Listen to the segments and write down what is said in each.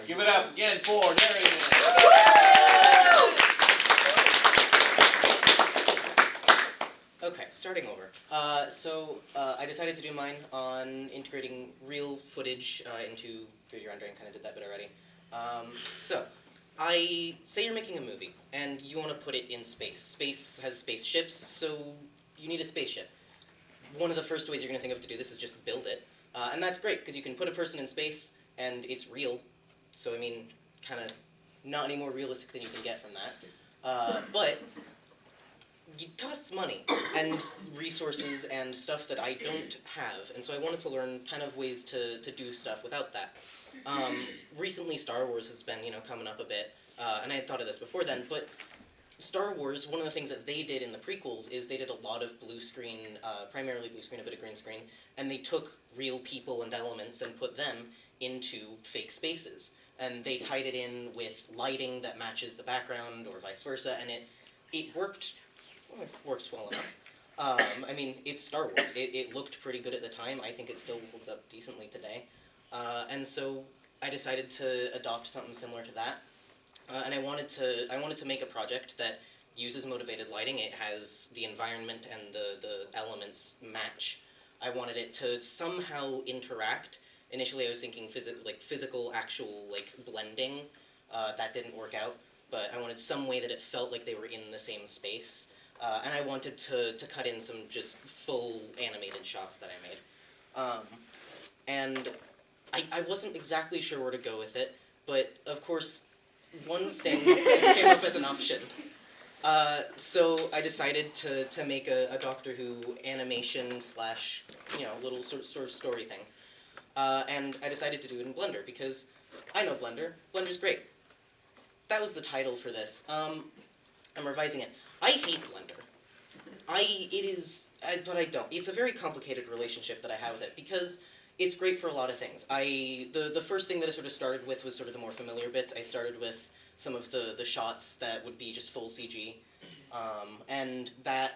Give it up again for Darian. Okay, starting over. I decided to do mine on integrating real footage into 3D rendering. Kind of did that bit already. I say you're making a movie, and you want to put it in space. Space has spaceships, so you need a spaceship. One of the first ways you're going to think of to do this is just build it. And that's great, because you can put a person in space, and it's real. So, I mean, kind of not any more realistic than you can get from that. But it costs money, and resources, and stuff that I don't have. And so I wanted to learn kind of ways to do stuff without that. Recently, Star Wars has been, coming up a bit, and I had thought of this before then, but Star Wars, one of the things that they did in the prequels is they did a lot of blue screen, primarily blue screen, a bit of green screen, and they took real people and elements and put them into fake spaces. And they tied it in with lighting that matches the background, or vice versa, and it worked well enough. I mean, it's Star Wars. It looked pretty good at the time. I think it still holds up decently today. And so I decided to adopt something similar to that. And I wanted to make a project that uses motivated lighting. It has the environment and the elements match. I wanted it to somehow interact. Initially I was thinking physical, actual, blending. That didn't work out. But I wanted some way that it felt like they were in the same space. And I wanted to cut in some just full animated shots that I made. And I wasn't exactly sure where to go with it, but of course, one thing came up as an option. So I decided to make a Doctor Who animation slash, little sort of story thing. And I decided to do it in Blender, because I know Blender. Blender's great. That was the title for this. I'm revising it. I hate Blender. But I don't. It's a very complicated relationship that I have with it, because it's great for a lot of things. The first thing that I sort of started with was sort of the more familiar bits. I started with some of the shots that would be just full CG. And that,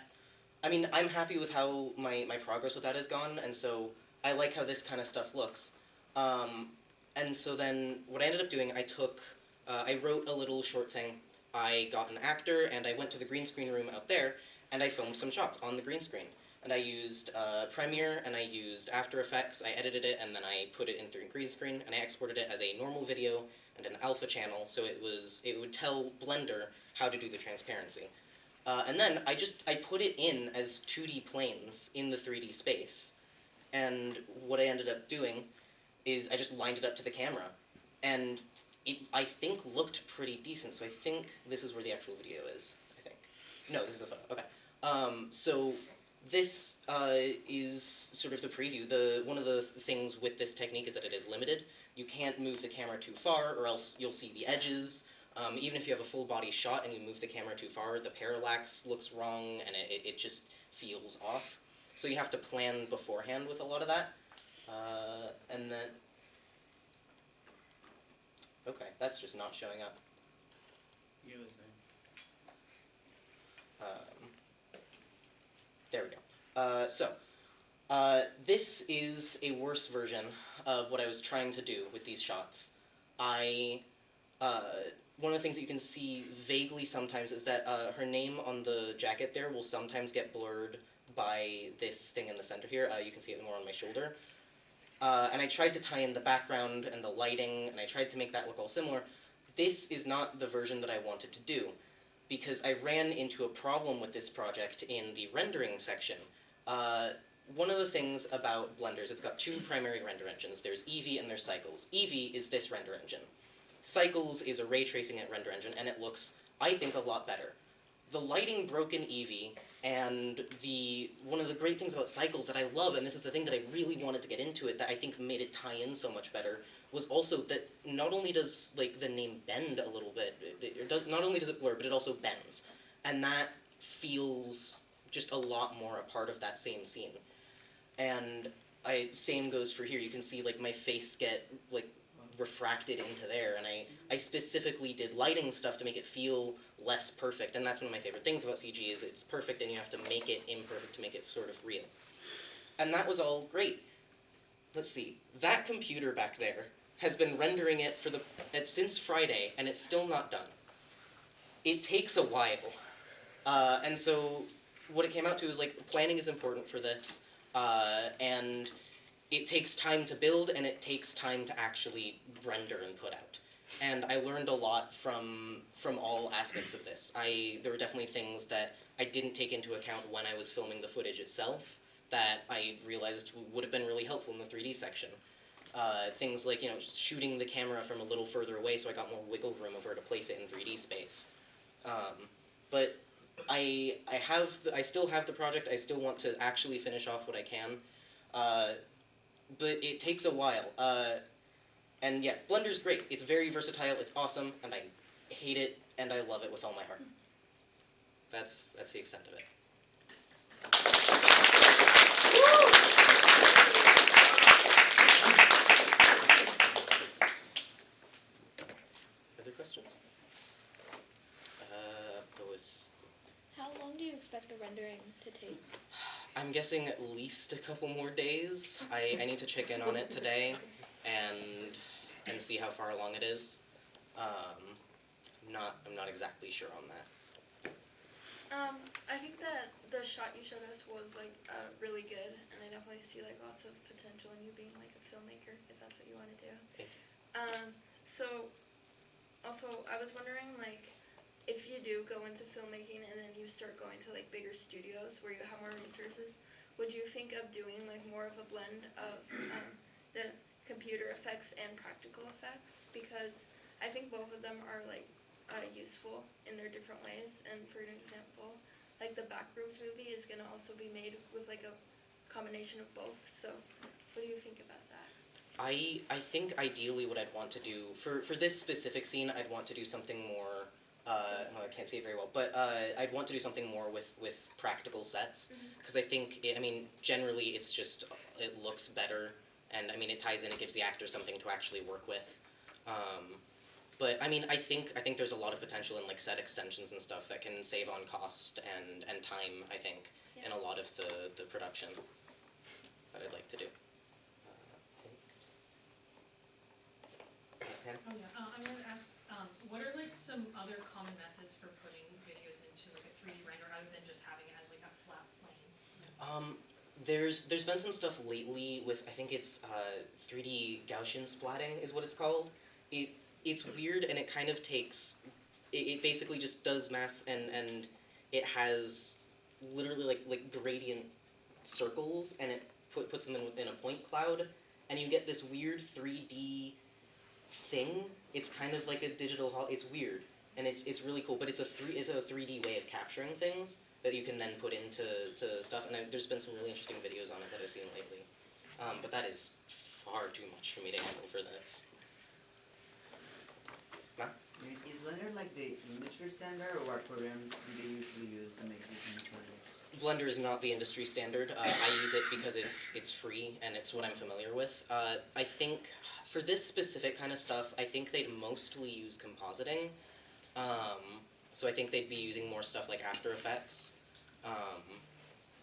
I mean, I'm happy with how my progress with that has gone, and so I like how this kind of stuff looks. And so then what I ended up doing, I wrote a little short thing. I got an actor, and I went to the green screen room out there, and I filmed some shots on the green screen. And I used Premiere, and I used After Effects. I edited it, and then I put it in through green screen, and I exported it as a normal video and an alpha channel, so it would tell Blender how to do the transparency. And then I put it in as 2D planes in the 3D space. And what I ended up doing is I just lined it up to the camera. And it, I think, looked pretty decent, so I think this is where the actual video is, I think. No, this is the photo, okay. So this is sort of the preview. One of the things with this technique is that it is limited. You can't move the camera too far, or else you'll see the edges. Even if you have a full body shot and you move the camera too far, the parallax looks wrong, and it just feels off. So you have to plan beforehand with a lot of that. And then... Okay, that's just not showing up. You're listening. There we go. This is a worse version of what I was trying to do with these shots. One of the things that you can see vaguely sometimes is that her name on the jacket there will sometimes get blurred by this thing in the center here. You can see it more on my shoulder. And I tried to tie in the background and the lighting, and I tried to make that look all similar. This is not the version that I wanted to do, because I ran into a problem with this project in the rendering section. One of the things about Blender is it's got two primary render engines. There's Eevee and there's Cycles. Eevee is this render engine. Cycles is a ray tracing render engine, and it looks, I think, a lot better. The lighting broke in Eevee, and one of the great things about Cycles that I love, and this is the thing that I really wanted to get into it, that I think made it tie in so much better, was also that not only does the name bend a little bit, not only does it blur, but it also bends. And that feels just a lot more a part of that same scene. And same goes for here. You can see my face get refracted into there, and I specifically did lighting stuff to make it feel less perfect, and that's one of my favorite things about CG is it's perfect and you have to make it imperfect to make it sort of real. And that was all great. Let's see, that computer back there has been rendering it since Friday, and it's still not done. It takes a while. And so what it came out to is, like, planning is important for this, and it takes time to build, and it takes time to actually render and put out. And I learned a lot from all aspects of this. There were definitely things that I didn't take into account when I was filming the footage itself that I realized would have been really helpful in the 3D section. Things like, just shooting the camera from a little further away so I got more wiggle room of where to place it in 3D space. But I still have the project. I still want to actually finish off what I can. But it takes a while. And yeah, Blender's great. It's very versatile, it's awesome, and I hate it, and I love it with all my heart. That's the extent of it. Other questions? How long do you expect the rendering to take? I'm guessing at least a couple more days. I need to check in on it today and see how far along it is. I'm not exactly sure on that. I think that the shot you showed us was like really good, and I definitely see like lots of potential in you being like a filmmaker if that's what you want to do. Thank you. So also I was wondering, like, if you do go into filmmaking and then you start going to like bigger studios where you have more resources, would you think of doing like more of a blend of the computer effects and practical effects? Because I think both of them are like useful in their different ways. And for an example, like the Backrooms movie is going to also be made with like a combination of both. So what do you think about that? I think ideally what I'd want to do, for this specific scene, I'd want to do something more, I can't say it very well, but I'd want to do something more with practical sets, because I think, generally it looks better, and it ties in, it gives the actor something to actually work with. But I think there's a lot of potential in like set extensions and stuff that can save on cost and time, I think, in a lot of the production that I'd like to do. Oh yeah, I wanted to ask, what are like some other common methods for putting videos into like a 3D render other than just having it as like a flat plane? There's been some stuff lately with, I think it's 3D Gaussian splatting is what it's called. It's weird, and it kind of takes, it basically just does math, and it has literally like gradient circles, and it puts them in a point cloud, and you get this weird 3D thing. It's kind of like a digital, it's weird, and it's really cool, but it's a 3D way of capturing things that you can then put into stuff, and there's been some really interesting videos on it that I've seen lately. But that is far too much for me to handle for this. Is Blender like the industry standard, or what programs do they usually use to make these kind of projects? Blender is not the industry standard. I use it because it's free and it's what I'm familiar with. I think for this specific kind of stuff, I think they'd mostly use compositing. So I think they'd be using more stuff like After Effects.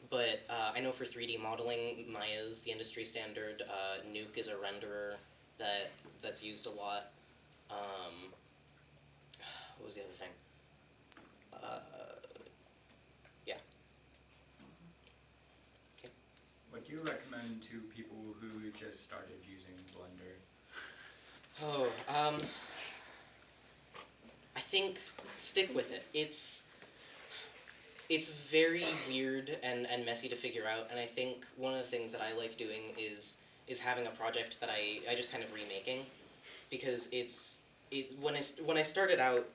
But I know for 3D modeling, Maya's the industry standard. Nuke is a renderer that's used a lot. What was the other thing? Yeah. Okay. What do you recommend to people who just started using Blender? Oh, I think stick with it. It's very weird and messy to figure out, and I think one of the things that I like doing is having a project that I just kind of remaking, because when I started out,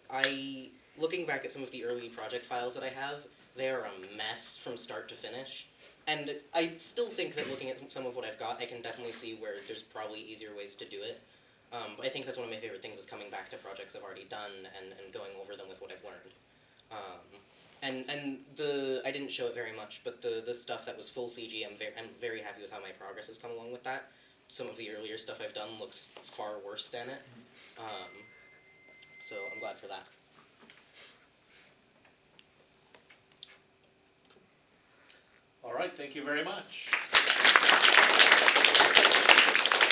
looking back at some of the early project files that I have, they are a mess from start to finish. And I still think that looking at some of what I've got, I can definitely see where there's probably easier ways to do it. But I think that's one of my favorite things, is coming back to projects I've already done and going over them with what I've learned. I didn't show it very much, but the stuff that was full CG, I'm very happy with how my progress has come along with that. Some of the earlier stuff I've done looks far worse than it. So I'm glad for that. All right, thank you very much.